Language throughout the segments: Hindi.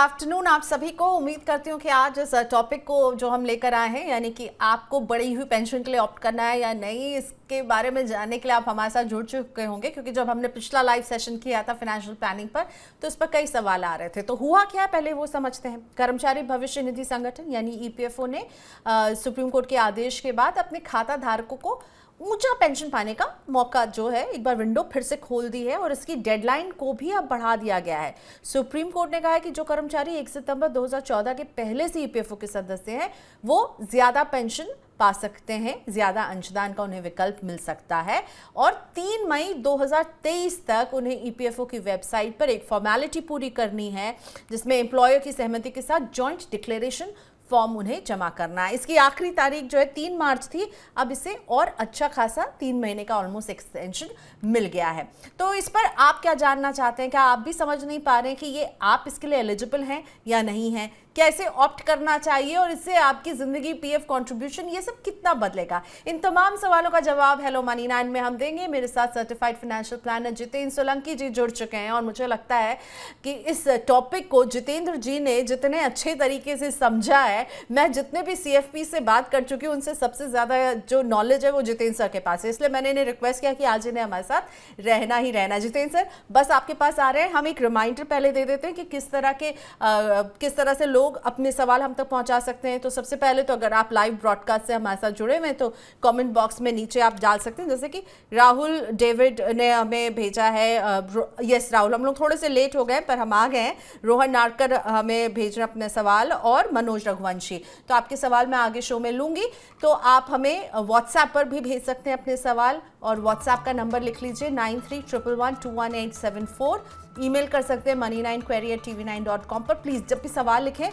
आफ्टरनून आप सभी को। उम्मीद करती हूँ कि आज इस टॉपिक को जो हम लेकर आए हैं, यानी कि आपको बढ़ी हुई पेंशन के लिए ऑप्ट करना है या नहीं, इसके बारे में जानने के लिए आप हमारे साथ जुड़ चुके होंगे। क्योंकि जब हमने पिछला लाइव सेशन किया था फाइनेंशियल प्लानिंग पर, तो इस पर कई सवाल आ रहे थे। तो हुआ क्या, पहले वो समझते हैं। कर्मचारी भविष्य निधि संगठन यानी ईपीएफओ ने सुप्रीम कोर्ट के आदेश के बाद अपने खाता धारकों को ऊंचा पेंशन पाने का मौका जो है एक बार विंडो फिर से खोल दी है और इसकी डेडलाइन को भी अब बढ़ा दिया गया है। सुप्रीम कोर्ट ने कहा है कि जो कर्मचारी 1 सितंबर 2014 के पहले से ईपीएफओ के सदस्य हैं वो ज्यादा पेंशन पा सकते हैं, ज्यादा अंशदान का उन्हें विकल्प मिल सकता है। और 3 मई 2023 तक उन्हें ईपीएफओ की वेबसाइट पर एक फॉर्मेलिटी पूरी करनी है, जिसमें एम्प्लॉयर की सहमति के साथ जॉइंट डिक्लेरेशन फॉर्म उन्हें जमा करना है। इसकी आखिरी तारीख जो है 3 मार्च थी। अब इसे और अच्छा खासा 3 महीने का ऑलमोस्ट एक्सटेंशन मिल गया है। तो इस पर आप क्या जानना चाहते हैं? क्या आप भी समझ नहीं पा रहे हैं कि ये आप इसके लिए एलिजिबल हैं या नहीं हैं? कैसे ऑप्ट करना चाहिए और इससे आपकी जिंदगी, पीएफ कंट्रीब्यूशन, ये सब कितना बदलेगा? इन तमाम सवालों का जवाब हेलो मनी 9 में हम देंगे। मेरे साथ certified financial planner Jitendra Solanki ji जुड़ चुके हैं और मुझे लगता है कि इस टॉपिक को जितेंद्र जी ने जितने अच्छे तरीके से समझा है, मैं जितने भी सीएफपी से बात कर चुकी हूँ उनसे सबसे ज्यादा जो नॉलेज है वो जितेंद्र सर के पास है। इसलिए मैंने इन्हें रिक्वेस्ट किया कि आज इन्हें हमारे साथ रहना ही रहना। जितेंद्र सर बस आपके पास आ रहे हैं। हम एक रिमाइंडर पहले दे देते हैं कि किस तरह से लोग अपने सवाल हम तक पहुंचा सकते हैं। तो सबसे पहले तो अगर आप लाइव ब्रॉडकास्ट से हमारे साथ जुड़े हुए हैं तो कमेंट बॉक्स में नीचे आप डाल सकते हैं। जैसे कि राहुल डेविड ने हमें भेजा है। यस राहुल, हम लोग थोड़े से लेट हो गए पर हम आ गए हैं। रोहन नारकर हमें भेज रहे अपने सवाल और मनोज रघुवंशी। तो आपके सवाल मैं आगे शो में लूंगी, तो आप हमें व्हाट्सएप पर भी भेज सकते हैं अपने सवाल। और व्हाट्सएप का नंबर लिख लीजिए 9311121874। ईमेल कर सकते हैं money9query@tv9.com पर। प्लीज़ जब भी सवाल लिखें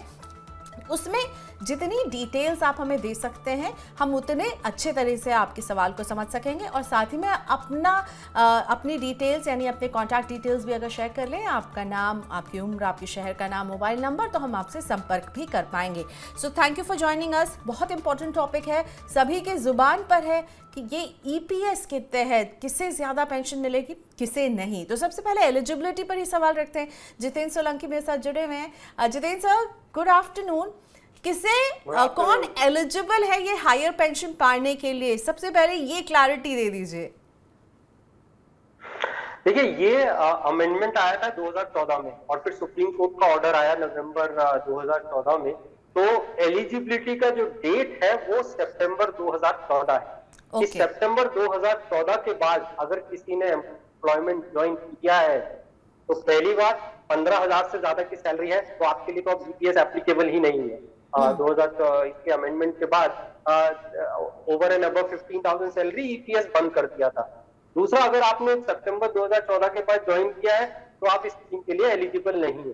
उसमें जितनी डिटेल्स आप हमें दे सकते हैं हम उतने अच्छे तरह से आपके सवाल को समझ सकेंगे। और साथ ही में अपनी डिटेल्स यानी अपने कॉन्टैक्ट डिटेल्स भी अगर शेयर कर लें, आपका नाम, आपकी उम्र, आपके शहर का नाम, मोबाइल नंबर, तो हम आपसे संपर्क भी कर पाएंगे। So thank you for joining us. बहुत इंपॉर्टेंट टॉपिक है, सभी के जुबान पर है कि ये ईपीएस के तहत किसे ज्यादा पेंशन मिलेगी, किसे नहीं। तो सबसे पहले एलिजिबिलिटी पर ही सवाल रखते हैं। जितेंद्र सोलंकी मेरे साथ जुड़े हुए हैं। Jitendra sir, good afternoon. कौन एलिजिबल है ये हायर पेंशन पाने के लिए? सबसे पहले ये क्लैरिटी दे दीजिए। देखिए, ये अमेंडमेंट आया था 2014 में और फिर सुप्रीम कोर्ट का ऑर्डर आया नवंबर 2014 में। तो एलिजिबिलिटी का जो डेट है वो सितंबर 2014 है। इस सितंबर 2014 के बाद अगर किसी ने एम्प्लॉयमेंट ज्वाइन किया है तो पहली बात 15,000 से ज्यादा की सैलरी है तो आपके लिए तो अब ईपीएस एप्लीकेबल ही नहीं है। 2000 इसके अमेंडमेंट के बाद over and above 15,000 salary EPS बंद कर दिया था। दूसरा, अगर आपने सितंबर 2014 के बाद ज्वाइन किया है तो आप इस स्कीम के लिए एलिजिबल नहीं है।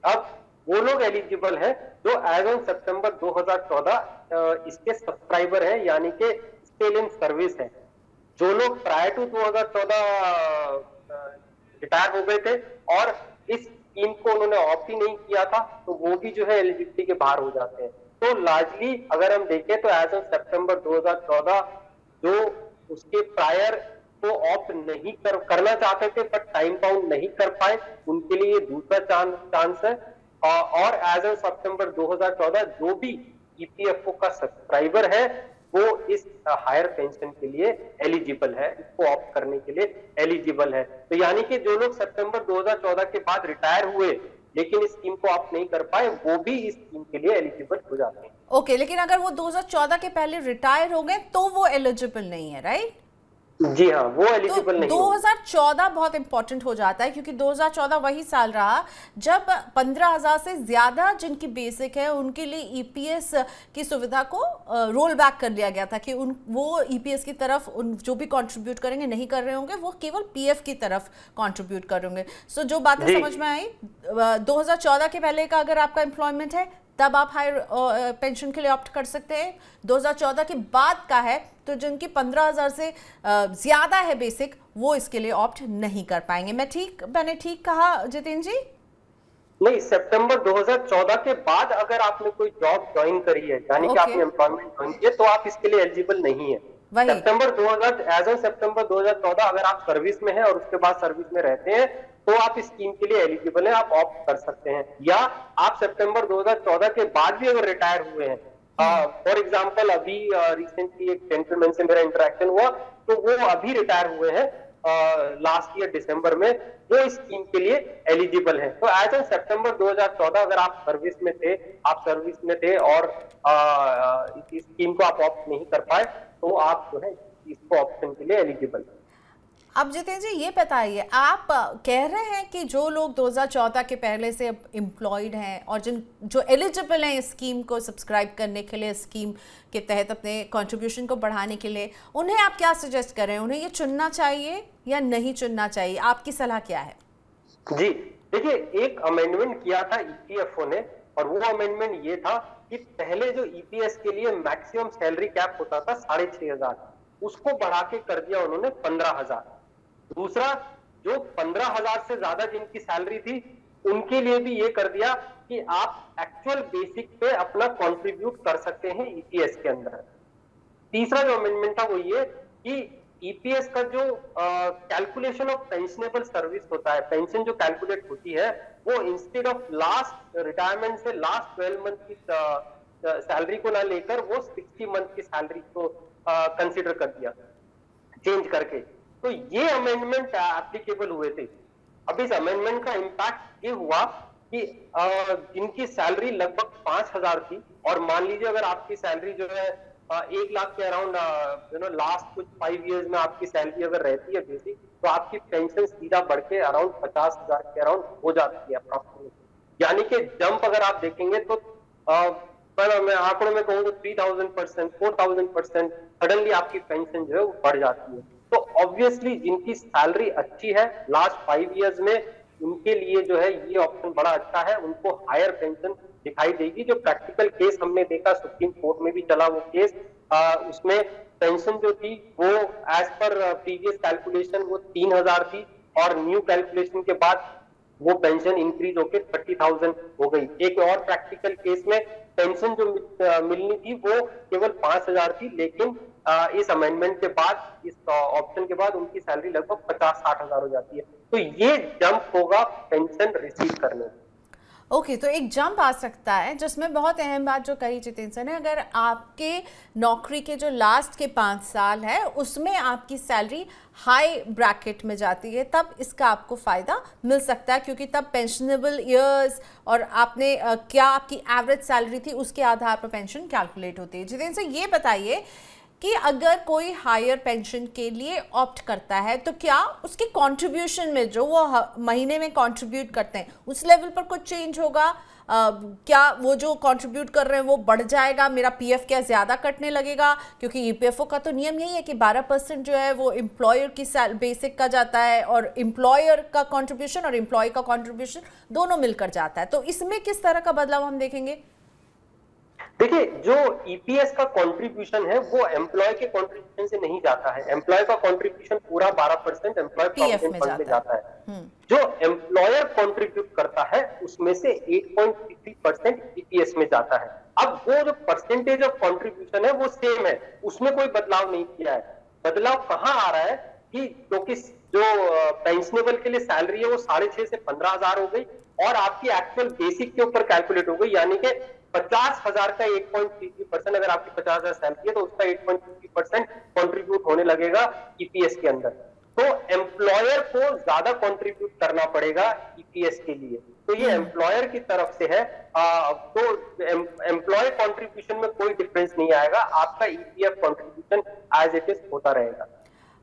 अब वो लोग एलिजिबल है जो एज ऑन सितंबर 2014 इसके सब्सक्राइबर है, यानी कि स्टिल इन सर्विस है। जो लोग प्रायर टू 2014 रिटायर हो गए थे और इस स्कीम को उन्होंने ऑप्ट ही नहीं किया था तो वो भी जो है एलिजिबिलिटी के बाहर हो जाते हैं। तो लार्जली अगर हम देखें तो एज ऑन सितंबर 2014 जो उसके प्रायर को ऑप्ट नहीं करना चाहते थे पर टाइम बाउंड नहीं कर पाए, उनके लिए ये दूसरा चांस है। और एज ऑन सितंबर 2014 जो भी ईपीएफओ का सब्सक्राइबर है वो इस हायर पेंशन के लिए एलिजिबल है, इसको ऑप्ट करने के लिए एलिजिबल है। तो यानी कि जो लोग सितंबर 2014 के बाद रिटायर हुए लेकिन इस स्कीम को ऑप्ट नहीं कर पाए वो भी इस स्कीम के लिए एलिजिबल हो जाते हैं। ओके, लेकिन अगर वो 2014 के पहले रिटायर हो गए तो वो एलिजिबल नहीं है, राइट? जी हाँ, वो एलिजिबल नहीं। 2014 बहुत इंपॉर्टेंट हो जाता है क्योंकि 2014 वही साल रहा जब 15,000 से ज्यादा जिनकी बेसिक है उनके लिए ईपीएस की सुविधा को रोल बैक कर दिया गया था कि वो ईपीएस की तरफ जो भी कंट्रीब्यूट करेंगे नहीं कर रहे होंगे, वो केवल पीएफ की तरफ कंट्रीब्यूट करेंगे। सो जो बातें समझ में आई, 2014 के पहले का अगर आपका एम्प्लॉयमेंट है तब आप हायर पेंशन के लिए ऑप्ट कर सकते हैं। 2014 के बाद का है तो जिनकी 15,000 से ज्यादा है बेसिक, वो इसके लिए ऑप्ट नहीं कर पाएंगे। मैंने ठीक कहा जितेंद्र जी? नहीं, सितंबर 2014 के बाद अगर आपने कोई जॉब ज्वाइन करी है यानी कि आपने एम्प्लॉयमेंट ज्वाइन किया तो आप इसके लिए एलिजिबल नहीं है। वही सितंबर 2000 एज ऑन सितंबर 2014 अगर आप सर्विस में हैं और उसके बाद सर्विस में रहते हैं तो आप इस स्कीम के लिए एलिजिबल हैं, आप ऑप्ट कर सकते हैं। या आप सितंबर 2014 के बाद भी अगर रिटायर हुए हैं, फॉर एग्जांपल अभी रिसेंटली एक जेंटलमैन से मेरा इंटरेक्शन हुआ, तो वो अभी रिटायर हुए हैं लास्ट ईयर दिसंबर में, वो इस स्कीम के लिए एलिजिबल हैं। तो एज ऑन सितंबर 2014 अगर आप सर्विस में थे और इस स्कीम को आप ऑप्ट नहीं कर पाए तो आप जो है इसको ऑप्शन के लिए एलिजिबल हैं। अब जितेंद्र जी ये बताइए, आप कह रहे हैं कि जो लोग 2014 के पहले से एम्प्लॉयड हैं और जो एलिजिबल हैं इस स्कीम को सब्सक्राइब करने के लिए, स्कीम के तहत अपने कंट्रीब्यूशन को बढ़ाने के लिए, उन्हें आप क्या सजेस्ट कर रहे हैं? उन्हें ये चुनना चाहिए या नहीं चुनना चाहिए? आपकी सलाह क्या है? जी देखिए, एक अमेंडमेंट किया था ईपीएफओ ने, और वो अमेंडमेंट ये था कि पहले जो ईपीएस के लिए मैक्सिमम सैलरी कैप होता था 6,500, उसको बढ़ा के कर दिया उन्होंने 15,000। दूसरा, जो 15,000 से ज्यादा जिनकी सैलरी थी उनके लिए भी ये कर दिया कि आप एक्चुअल बेसिक पे अपना कंट्रीब्यूट कर सकते हैं ईपीएस के अंदर। तीसरा जो अमेंडमेंट था वो ये कि ईपीएस का जो कैलकुलेशन ऑफ पेंशनेबल सर्विस होता है, पेंशन जो कैलकुलेट होती है, वो इंस्टेड ऑफ लास्ट रिटायरमेंट से लास्ट 12 मंथ की सैलरी को ना लेकर वो 60 मंथ की सैलरी को कंसिडर कर दिया, चेंज करके। तो ये अमेंडमेंट एप्लीकेबल हुए थे। अब इस अमेंडमेंट का इम्पैक्ट ये हुआ कि जिनकी सैलरी लगभग 5,000 थी, और मान लीजिए अगर आपकी सैलरी जो है 1 लाख के अराउंड लास्ट कुछ 5 इयर्स में आपकी सैलरी अगर रहती है बेसिक, तो आपकी पेंशन सीधा बढ़ के अराउंड 50,000 के अराउंड हो जाती है अप्रॉक्सिमेटली। यानी कि जंप अगर आप देखेंगे तो पर मैं आंकड़ों में कहूँ तो 3,000%, 4,000% सडनली आपकी पेंशन जो है वो बढ़ जाती है। तो ऑब्वियसली जिनकी सैलरी अच्छी है लास्ट 5 इयर्स में, उनके लिए जो है ये ऑप्शन बड़ा अच्छा है, उनको हायर पेंशन दिखाई देगी। जो प्रैक्टिकल केस हमने देखा, सुप्रीम कोर्ट में भी चला वो केस, उसमें पेंशन जो थी वो एज पर प्रीवियस कैलकुलेशन वो 3,000 थी, और न्यू कैलकुलेशन के बाद वो पेंशन इंक्रीज होकर 30,000 हो गई। एक और प्रैक्टिकल केस में पेंशन जो मिलनी थी वो केवल 5,000 थी, लेकिन इस अमेंडमेंट के बाद, इस ऑप्शन के बाद उनकी सैलरी लगभग 50-60,000 हो जाती है। तो ये जंप होगा पेंशन रिसीव करने में। ओके, तो एक जंप आ सकता है, जिसमें बहुत अहम बात जो कही जितेंद्र सर ने, अगर आपके नौकरी के जो लास्ट के 5 साल है उसमें आपकी सैलरी हाई ब्रैकेट में जाती है, तब इसका आपको फ़ायदा मिल सकता है, क्योंकि तब पेंशनेबल ईयर्स और आपने क्या आपकी एवरेज सैलरी थी उसके आधार पर पेंशन कैलकुलेट होती है। जितेंद्र सर ये बताइए कि अगर कोई हायर पेंशन के लिए ऑप्ट करता है तो क्या उसके कंट्रीब्यूशन में जो वो महीने में कंट्रीब्यूट करते हैं उस लेवल पर कुछ चेंज होगा? क्या वो जो कंट्रीब्यूट कर रहे हैं वो बढ़ जाएगा? मेरा पीएफ क्या ज़्यादा कटने लगेगा? क्योंकि ईपीएफओ का तो नियम यही है कि 12% जो है वो एम्प्लॉयर की बेसिक का जाता है, और एम्प्लॉयर का कंट्रीब्यूशन और एम्प्लॉय का कंट्रीब्यूशन दोनों मिलकर जाता है। तो इसमें किस तरह का बदलाव हम देखेंगे? देखिए, जो ईपीएस का कंट्रीब्यूशन है वो एम्प्लॉय के कंट्रीब्यूशन से नहीं जाता है। एम्प्लॉय का कंट्रीब्यूशन पूरा 12% एम्प्लॉय प्रोविडेंट फंड में जाता है। जो एम्प्लॉयर कंट्रीब्यूट करता है उसमें से 8.33% ईपीएस में जाता है। अब वो जो परसेंटेज ऑफ कंट्रीब्यूशन है वो सेम है, उसमें कोई बदलाव नहीं किया है। बदलाव कहाँ आ रहा है कि क्योंकि जो पेंशनेबल के लिए सैलरी है वो 6,500 से 15,000 हो गई, और आपकी एक्चुअल बेसिक के ऊपर कैलकुलेट हो गई, यानी कि 50,000 का 8.33%, अगर आपकी 50,000 सैलरी है तो उसका 8.33% कंट्रीब्यूट होने लगेगा ईपीएस के अंदर। तो एम्प्लॉयर को ज्यादा कंट्रीब्यूट करना पड़ेगा ईपीएस के लिए, तो ये एम्प्लॉयर की तरफ से है। तो एम्प्लॉय कंट्रीब्यूशन में कोई डिफरेंस नहीं आएगा, आपका EPF contribution as it is होता रहेगा।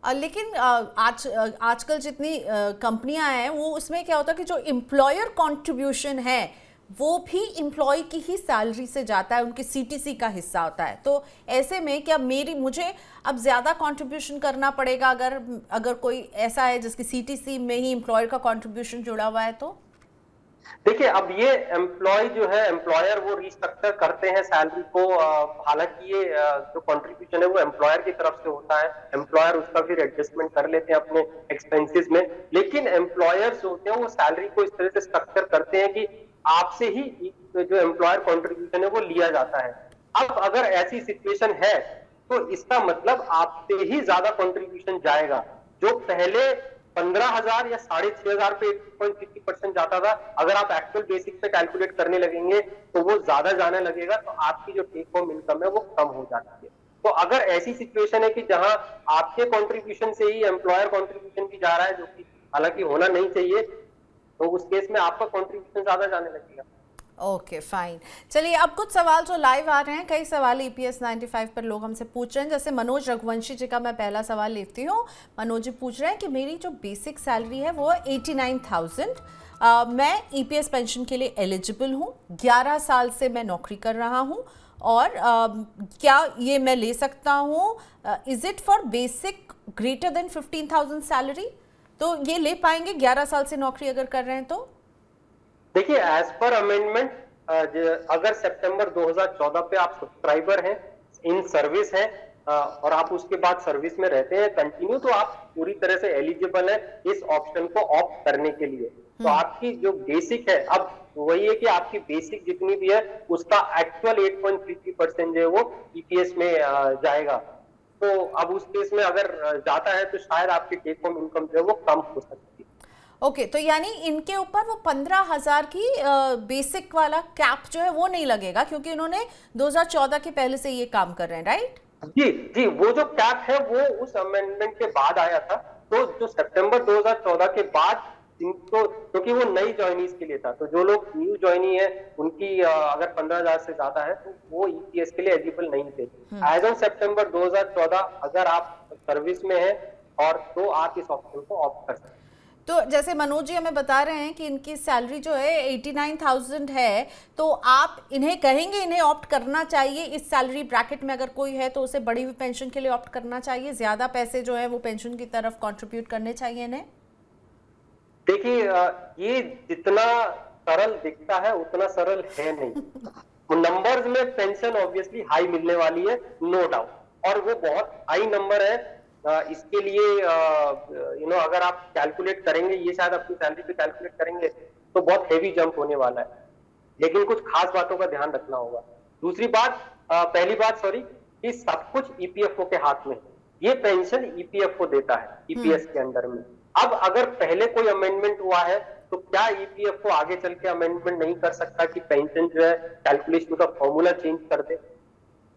लेकिन आजकल जितनी कंपनियां हैं वो उसमें क्या होता है कि जो एम्प्लॉयर कंट्रीब्यूशन है वो भी एम्प्लॉय की ही सैलरी से जाता है, उनके सीटीसी का हिस्सा होता है। तो ऐसे में क्या मुझे अब ज़्यादा कंट्रीब्यूशन करना पड़ेगा अगर कोई ऐसा है जिसकी सीटीसी में ही एम्प्लॉयर का कंट्रीब्यूशन जुड़ा हुआ है? तो देखिए, अब ये एम्प्लॉय जो है, एम्प्लॉयर वो रिस्ट्रक्चर करते हैं सैलरी को। हालांकि ये जो कंट्रीब्यूशन है वो एम्प्लॉयर की तरफ से होता है, एम्प्लॉयर उसका फिर एडजस्टमेंट कर लेते हैं अपने एक्सपेंसेस में। लेकिन एम्प्लॉयर्स होते हैं वो सैलरी को इस तरह से स्ट्रक्चर करते हैं कि आपसे ही जो एम्प्लॉयर कंट्रीब्यूशन है वो लिया जाता है। अब अगर ऐसी सिचुएशन है तो इसका मतलब आपसे ही ज्यादा कंट्रीब्यूशन जाएगा। जो पहले 15,000 या 6,500 पे 8.50% जाता था, अगर आप एक्चुअल बेसिक पे कैलकुलेट करने लगेंगे तो वो ज्यादा जाने लगेगा, तो आपकी जो टेक होम इनकम है वो कम हो जाती है। तो अगर ऐसी सिचुएशन है कि जहां आपके कंट्रीब्यूशन से ही एम्प्लॉयर कंट्रीब्यूशन भी जा रहा है, जो कि हालांकि होना नहीं चाहिए, तो उस केस में आपका कंट्रीब्यूशन ज्यादा जाने लगेगा। Okay fine. चलिए अब कुछ सवाल जो लाइव आ रहे हैं, कई सवाल EPS 95 पर लोग हमसे पूछ रहे हैं। जैसे मनोज रघुवंशी जी का मैं पहला सवाल लेती हूँ। मनोज जी पूछ रहे हैं कि मेरी जो बेसिक सैलरी है वो 89,000, मैं EPS पेंशन के लिए एलिजिबल हूँ, 11 साल से मैं नौकरी कर रहा हूँ, और क्या ये मैं ले सकता हूँ? Is it for basic greater than 15,000 salary? तो ये ले पाएंगे 11 साल से नौकरी अगर कर रहे हैं तो? देखिए, एज पर अमेंडमेंट, अगर सितंबर 2014 पे आप सब्सक्राइबर हैं, इन सर्विस हैं, और आप उसके बाद सर्विस में रहते हैं कंटिन्यू, तो आप पूरी तरह से एलिजिबल है इस ऑप्शन को ऑप्ट करने के लिए। तो आपकी जो बेसिक है, अब वही है कि आपकी बेसिक जितनी भी है उसका एक्चुअल 8.33% जो है वो EPS में जाएगा। तो अब उस केस में अगर जाता है तो शायद आपकी टेक होम इनकम जो है वो कम हो सकती है। ओके, तो यानी इनके ऊपर वो 15,000 की बेसिक वाला कैप जो है वो नहीं लगेगा, क्योंकि इन्होंने 2014 के पहले से ये काम कर रहे हैं, राइट? जी जी, वो जो कैप है वो उस अमेंडमेंट के बाद आया था। तो जो सितंबर 2014 के बाद इनको, क्योंकि वो नई ज्वाइनीज के लिए था, तो जो लोग न्यू ज्वाइनी है उनकी अगर 15,000 से ज्यादा है तो वो EPS के लिए एलिजिबल नहीं थे। एज ऑन सितंबर 2014 अगर आप सर्विस में हैं और तो आप इस ऑप्शन को ऑप्ट कर सकते हैं। तो जैसे मनोज जी हमें बता रहे हैं कि इनकी सैलरी जो है 89,000 है, तो आप इन्हें कहेंगे इन्हें ऑप्ट करना चाहिए इस सैलरी ब्रैकेट में? अगर कोई है तो उसे बढ़ी हुई पेंशन के लिए ऑप्ट करना चाहिए, ज्यादा पैसे जो है वो पेंशन की तरफ कंट्रीब्यूट करने चाहिए इन्हें? देखिए, ये जितना सरल दिखता है उतना सरल है नहीं। नंबर्स में पेंशन ऑब्वियसली हाई मिलने वाली है, नो डाउट, और वो बहुत हाई नंबर है। इसके लिए अगर आप कैलकुलेट करेंगे, ये शायद अपनी सैलरी पे कैलकुलेट करेंगे तो बहुत हेवी जंप होने वाला है, लेकिन कुछ खास बातों का ध्यान रखना होगा। दूसरी बात, पहली बात सॉरी, कि सब कुछ EPFO के हाथ में है। ये पेंशन EPFO देता है EPS के अंडर में। अब अगर पहले कोई अमेंडमेंट हुआ है तो क्या EPFO आगे चल के अमेंडमेंट नहीं कर सकता कि पेंशन जो है कैलकुलेशन का फॉर्मूला चेंज कर दे?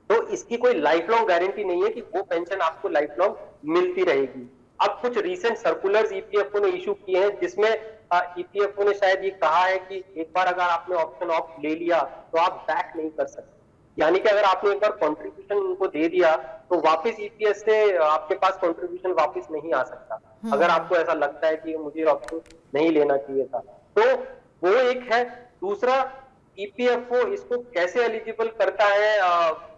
तो इसकी कोई लाइफ लॉन्ग गारंटी नहीं है कि वो पेंशन आपको लाइफ लॉन्ग मिलती रहेगी। अब कुछ रीसेंट सर्कुलर्स EPFO ने इशू किए हैं, जिसमें EPFO ने शायद ये कहा है कि एक बार अगर आपने ऑप्शन ऑफ ले लिया तो आप बैक नहीं कर सकते। यानी कि अगर आपने एक बार कंट्रीब्यूशन उनको दे दिया तो वापस EPS से आपके पास कंट्रीब्यूशन वापस नहीं आ सकता, अगर आपको ऐसा लगता है कि मुझे ऑप्शन नहीं लेना चाहिए था। तो वो एक है। दूसरा, EPFO इसको कैसे एलिजिबल करता है,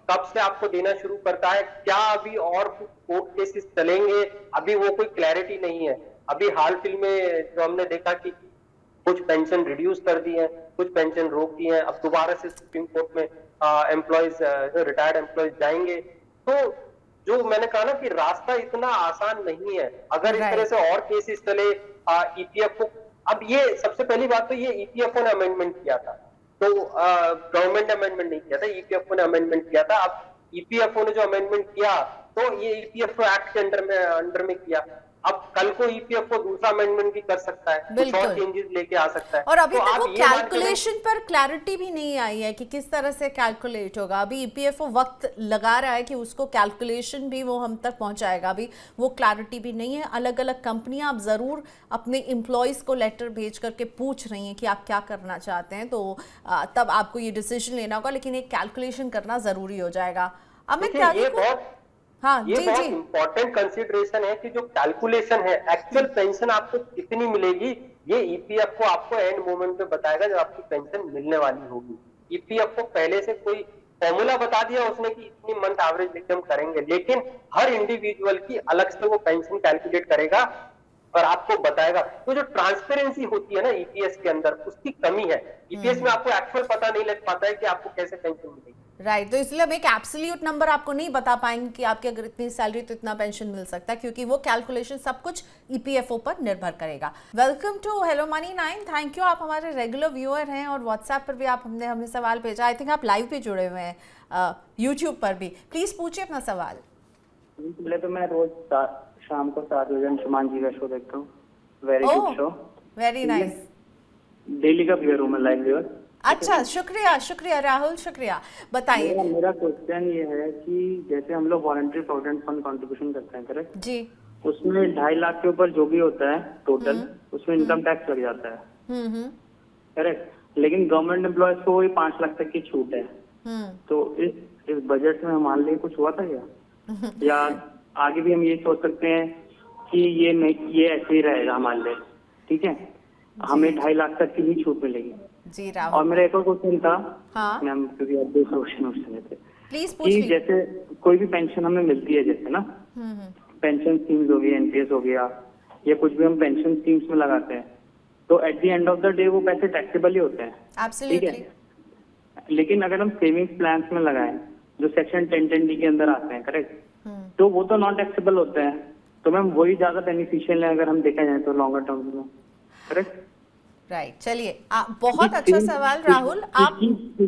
कब से आपको देना शुरू करता है, क्या अभी और कुछ कोर्ट केसेस चलेंगे, अभी वो कोई क्लैरिटी नहीं है। अभी हाल फिल में जो हमने देखा कि कुछ पेंशन रिड्यूस कर दी है, कुछ पेंशन रोक दी है, अब दोबारा से सुप्रीम कोर्ट में एम्प्लॉयज, जो रिटायर्ड एम्प्लॉयज जाएंगे। तो जो मैंने कहा ना कि रास्ता इतना आसान नहीं है। अगर इस तरह से और केसेस चले, EPFO, अब ये सबसे पहली बात तो ये EPFO ने अमेंडमेंट किया था, तो गवर्नमेंट ने अमेंडमेंट नहीं किया था, EPFO ने अमेंडमेंट किया था। अब EPFO ने जो अमेंडमेंट किया तो ये EPFO एक्ट के अंडर में किया। अब कल को EPFO दूसरा अमेंडमेंट भी कर सकता है, कुछ और चेंजेस लेके आ सकता है। और अभी तो तक वो कैलकुलेशन पर क्लैरिटी भी नहीं आई है कि किस तरह से कैलकुलेट होगा। अभी EPFO वक्त लगा रहा है कि उसको कैलकुलेशन भी वो हम तक पहुंचाएगा, अभी वो क्लैरिटी भी नहीं है। अलग अलग कंपनियां अब ज़रूर अपने एम्प्लॉयज़ को लेटर भेज करके पूछ रही हैं कि आप क्या करना चाहते हैं, तो तब आपको ये डिसीजन लेना होगा, लेकिन एक कैलकुलेशन करना ज़रूरी हो जाएगा। अमित त्यागी को, हाँ, ये बहुत इंपॉर्टेंट कंसीडरेशन है कि जो कैलकुलेशन है, एक्चुअल पेंशन आपको कितनी मिलेगी, ये EPFO आपको एंड मोमेंट पे बताएगा जब आपकी पेंशन मिलने वाली होगी। EPFO पहले से कोई फॉर्मूला बता दिया उसने कि इतनी मंथ एवरेज इनकम करेंगे, लेकिन हर इंडिविजुअल की अलग से वो पेंशन कैलकुलेट करेगा और आपको बताएगा। तो जो ट्रांसपेरेंसी होती है ना EPS के अंदर, उसकी कमी है। EPS में आपको एक्चुअल पता नहीं लग पाता है कि आपको कैसे पेंशन मिलेगी। राइट, तो इसलिए हम एक एब्सोल्यूट नंबर आपको नहीं बता पाएंगे कि आपकी अगर इतनी सैलरी तो इतना पेंशन मिल सकता है, क्योंकि वो कैलकुलेशन सब कुछ ईपीएफओ पर निर्भर करेगा। Welcome to hello money 9, thank you, आप हमारे रेगुलर व्यूअर हैं और व्हाट्सएप पर भी आप हमने सवाल भेजा। आई थिंक आप लाइव भी जुड़े हुए हैं यूट्यूब पर भी। प्लीज पूछिए अपना सवाल। पहले तो मैं रोज शाम को 7 बजे अंशुमान जी का शो देखता हूँ, very good show, very nice, daily का व्यूअर हूँ मैं, लाइव व्यूअर। अच्छा, शुक्रिया शुक्रिया राहुल, शुक्रिया। बताइए। मेरा क्वेश्चन ये है कि जैसे हम लोग वॉलंटरी प्रोविडेंट फंड कंट्रीब्यूशन करते हैं, करेक्ट जी, उसमें 2.5 लाख के ऊपर जो भी होता है टोटल, उसमें इनकम टैक्स लग जाता है, करेक्ट। लेकिन गवर्नमेंट एम्प्लॉयज को वही 5 लाख तक की छूट है। तो इस बजट में हमारे लिए कुछ हुआ था क्या? या आगे भी हम ये सोच सकते हैं कि ये ऐसे ही रहेगा हमारे लिए, ठीक है, हमें 2.5 लाख तक की ही छूट मिलेगी? जी राहुल। और मेरा एक और क्वेश्चन था, हाँ, मैम, क्योंकि आप 2 क्वेश्चन थे, प्लीज कि पूछिए। जैसे कोई भी पेंशन हमें मिलती है, जैसे ना पेंशन स्कीम्स हो गई, एनपीएस हो गया, या कुछ भी हम पेंशन स्कीम्स में लगाते हैं, तो at the end of the day वो पैसे टैक्सेबल ही होते हैं, ठीक एब्सोल्युटली। है। लेकिन अगर हम सेविंग्स प्लान्स में लगाएं जो सेक्शन 1010D के अंदर आते हैं, करेक्ट, तो वो तो नॉन टैक्सेबल होते हैं। तो मैम वही ज्यादा बेनिफिशियल है अगर हम देखा जाए तो लॉन्गर टर्म में, करेक्ट। राइट, चलिए, बहुत अच्छा सवाल राहुल। आप,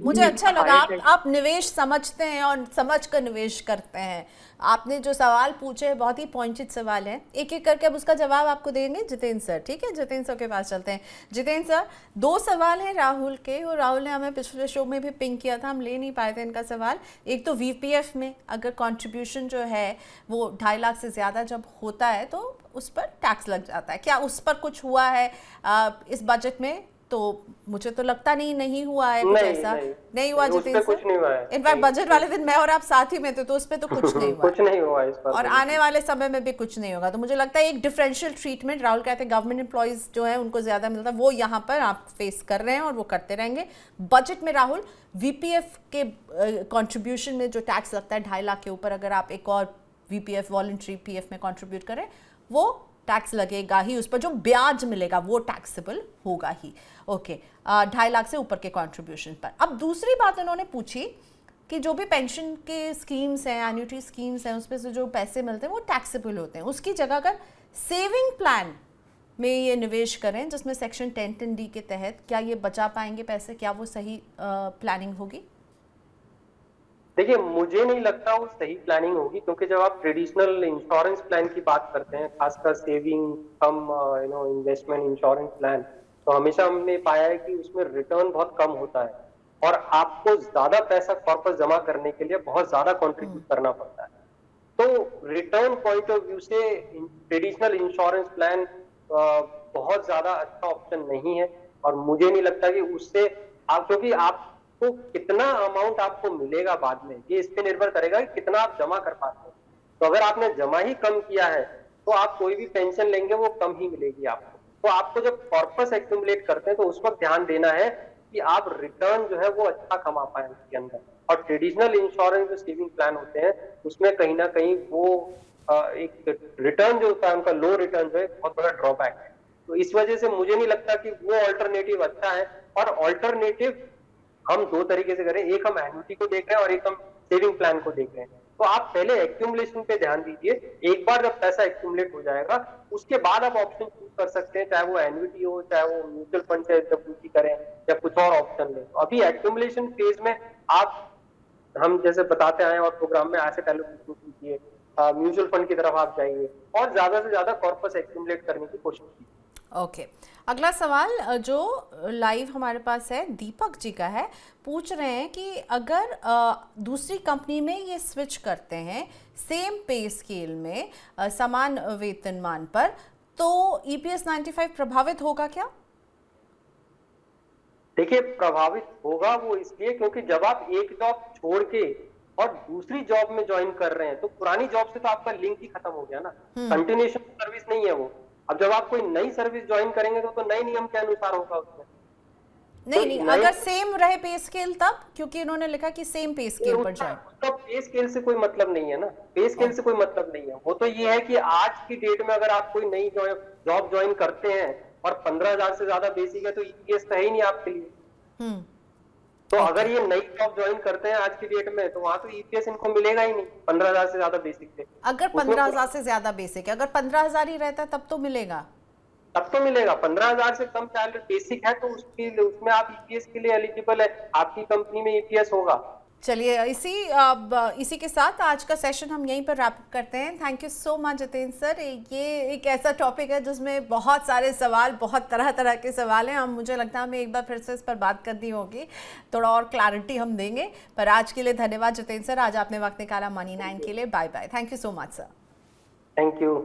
मुझे अच्छा लगा आप निवेश समझते हैं और समझ कर निवेश करते हैं। आपने जो सवाल पूछे बहुत ही पॉइंटेड सवाल है, एक एक करके अब उसका जवाब आपको देंगे जितेंद्र सर, ठीक है? जितेंद्र सर के पास चलते हैं। जितेंद्र सर, 2 सवाल हैं राहुल के, और राहुल ने हमें पिछले शो में भी पिंक किया था, हम ले नहीं पाए थे इनका सवाल। एक तो वीपीएफ में अगर कंट्रीब्यूशन जो है वो 2.5 लाख से ज़्यादा जब होता है तो उस पर टैक्स लग जाता है, क्या उस पर कुछ हुआ है इस बजट में? तो मुझे तो लगता नहीं हुआ है कुछ ऐसा। नहीं हुआ जितेंद्र कुछ नहीं हुआ है। इनफैक्ट बजट वाले दिन मैं और आप साथ ही में थे, तो उस पर तो कुछ नहीं हुआ। कुछ नहीं हुआ इस पर, और आने वाले समय में भी कुछ नहीं होगा। तो मुझे लगता है एक डिफरेंशियल ट्रीटमेंट, राहुल कहते हैं गवर्नमेंट एम्प्लॉइज जो है उनको ज्यादा मिलता है, वो यहाँ पर आप फेस कर रहे हैं और वो करते रहेंगे। बजट में राहुल वीपीएफ के कंट्रीब्यूशन में जो टैक्स लगता है 2.5 लाख के ऊपर, अगर आप एक और वीपीएफ वॉलंटरी पीएफ में कंट्रीब्यूट करें, वो टैक्स लगेगा ही, उस पर जो ब्याज मिलेगा वो टैक्सेबल होगा ही। ओके, 2.5 लाख से ऊपर के कंट्रीब्यूशन पर। अब दूसरी बात उन्होंने पूछी कि जो भी पेंशन के स्कीम्स हैं, एन्युटी स्कीम्स हैं, उसमें से जो पैसे मिलते हैं वो टैक्सेबल होते हैं। उसकी जगह अगर सेविंग प्लान में ये निवेश करें जिसमें सेक्शन 1010D के तहत, क्या ये बचा पाएंगे पैसे? क्या वो सही प्लानिंग होगी? देखिए, मुझे नहीं लगता वो सही प्लानिंग होगी, क्योंकि जब आप ट्रेडिशनल इंश्योरेंस प्लान की बात करते हैं, खासकर सेविंग कम इन्वेस्टमेंट इंश्योरेंस प्लान, तो हमेशा हमने पाया है कि उसमें रिटर्न बहुत कम होता है और आपको ज्यादा पैसा कॉर्पस जमा करने के लिए बहुत ज्यादा कंट्रीब्यूट करना पड़ता है। तो रिटर्न पॉइंट ऑफ व्यू से ट्रेडिशनल इंश्योरेंस प्लान बहुत ज्यादा अच्छा ऑप्शन नहीं है, और मुझे नहीं लगता कि उससे आप, क्योंकि आपको कितना अमाउंट आपको मिलेगा बाद में, ये इस पे निर्भर करेगा कि कितना आप जमा कर पाते हैं। तो अगर आपने जमा ही कम किया है तो आप कोई भी पेंशन लेंगे वो कम ही मिलेगी आपको। तो आपको जब कॉर्पस एक्यूमुलेट करते हैं तो उस वक्त ध्यान देना है कि आप रिटर्न जो है वो अच्छा कमा पाए उसके अंदर। और ट्रेडिशनल इंश्योरेंस जो सेविंग प्लान होते हैं उसमें कहीं ना कहीं वो एक रिटर्न जो होता है उनका लो रिटर्न जो है बहुत बड़ा ड्रॉबैक है। तो इस वजह से मुझे नहीं लगता कि वो ऑल्टरनेटिव अच्छा है। और ऑल्टरनेटिव हम 2 तरीके से करें, एक हम एन्युटी को देख रहे हैं और एक हम सेविंग प्लान को देख रहे हैं। तो आप पहले एक्यूमुलेशन पे ध्यान दीजिए, एक बार जब पैसा एक्यूमुलेट हो जाएगा उसके बाद आप ऑप्शन चूज कर सकते हैं, चाहे वो एन्युटी हो, चाहे वो म्यूचुअल फंड से डब्ल्यूटी करें या कुछ और ऑप्शन लें। अभी एक्यूमुलेशन फेज में आप, हम जैसे बताते आए और प्रोग्राम में एसेट एलोकेशन कीजिए, म्यूचुअल फंड की तरफ आप जाइए और ज्यादा से ज्यादा कॉर्पस एक्यूमुलेट करने की कोशिश कीजिए। ओके, अगला सवाल जो लाइव हमारे पास है दीपक जी का है, पूछ रहे हैं कि अगर दूसरी कंपनी में ये स्विच करते हैं सेम पे स्केल में, समान वेतनमान पर, तो ईपीएस 95 प्रभावित होगा क्या? देखिए, प्रभावित होगा वो इसलिए क्योंकि जब आप एक जॉब छोड़ के और दूसरी जॉब में ज्वाइन कर रहे हैं तो पुरानी जॉब से तो आपका लिंक ही खत्म हो गया ना, कंटिन्यूएशन सर्विस नहीं है वो। अब जब आप कोई नई सर्विस ज्वाइन करेंगे तो नए नियम के अनुसार होगा उसमें। नहीं, अगर सेम रहे पे स्केल तब, क्योंकि इन्होंने लिखा कि सेम पे स्केल पर जाए। उसका पे स्केल से कोई मतलब नहीं है ना, पे स्केल से कोई मतलब नहीं है। वो तो ये है कि आज की डेट में अगर आप कोई नई जॉब ज्वाइन करते हैं और 15,000 से ज्यादा बेसिक है तो ईपीएस तो है ही नहीं आपके लिए। तो अगर ये नई जॉब ज्वाइन करते हैं आज की डेट में, तो वहां तो ईपीएस इनको मिलेगा ही नहीं 15,000 से ज्यादा बेसिक पे। अगर 15,000 से ज्यादा बेसिक है, अगर 15,000 ही रहता है तब तो मिलेगा। तब तो मिलेगा। 15,000 से कम सैलरी बेसिक है तो उसमें आप ईपीएस के लिए एलिजिबल है, आपकी कंपनी में ईपीएस होगा। चलिए इसी के साथ आज का सेशन हम यहीं पर रैप अप करते हैं। Thank you so much Jitendra sir. ये एक ऐसा टॉपिक है जिसमें बहुत सारे सवाल, बहुत तरह तरह के सवाल हैं। हम मुझे लगता है हमें एक बार फिर से इस पर बात करनी होगी, थोड़ा और क्लैरिटी हम देंगे। पर आज के लिए धन्यवाद जितेंद्र सर, आज आपने वक्त निकाला मनी 9 के लिए। Bye bye, thank you so much sir. Thank you.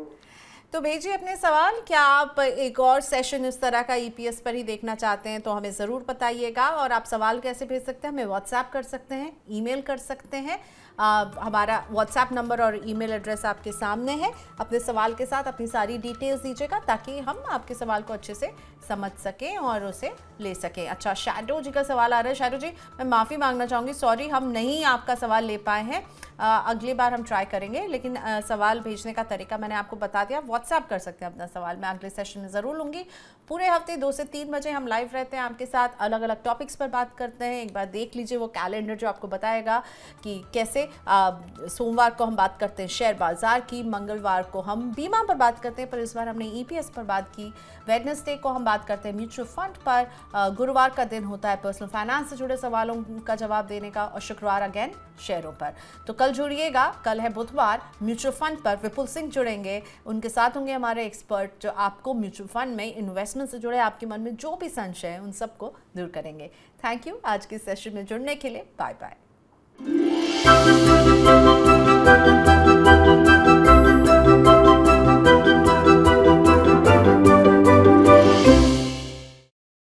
तो भेजिए अपने सवाल। क्या आप एक और सेशन इस तरह का ईपीएस पर ही देखना चाहते हैं तो हमें ज़रूर बताइएगा। और आप सवाल कैसे भेज सकते हैं, हमें व्हाट्सएप कर सकते हैं, ईमेल कर सकते हैं। हमारा व्हाट्सएप नंबर और ईमेल एड्रेस आपके सामने है। अपने सवाल के साथ अपनी सारी डिटेल्स दीजिएगा ताकि हम आपके सवाल को अच्छे से समझ सकें और उसे ले सकें। अच्छा, शैडो जी का सवाल आ रहा है। शैडो जी, मैं माफ़ी मांगना चाहूँगी, सॉरी हम नहीं आपका सवाल ले पाए हैं। अगली बार हम ट्राई करेंगे, लेकिन सवाल भेजने का तरीका मैंने आपको बता दिया। व्हाट्सएप कर सकते हैं अपना सवाल, मैं अगले सेशन में ज़रूर लूँगी। पूरे हफ्ते 2 से 3 बजे हम लाइव रहते हैं आपके साथ, अलग अलग टॉपिक्स पर बात करते हैं। एक बार देख लीजिए वो कैलेंडर जो आपको बताएगा कि कैसे सोमवार को हम बात करते हैं शेयर बाज़ार की, मंगलवार को हम बीमा पर बात करते हैं, पर इस बार हमने ईपीएस पर बात की। वेडनेसडे को हम बात करते हैं म्यूचुअल फंड पर, गुरुवार का दिन होता है पर्सनल फाइनेंस से जुड़े सवालों का जवाब देने का, और शुक्रवार अगेन शेयरों पर। तो कल जुड़िएगा, कल है बुधवार, म्यूचुअल फंड पर विपुल सिंह जुड़ेंगे। उनके साथ होंगे हमारे एक्सपर्ट जो आपको म्यूचुअल फंड में इन्वेस्टमेंट से जुड़े आपके मन में जो भी संशय है उन सबको दूर करेंगे। थैंक यू आज के सेशन में जुड़ने के लिए। Bye bye.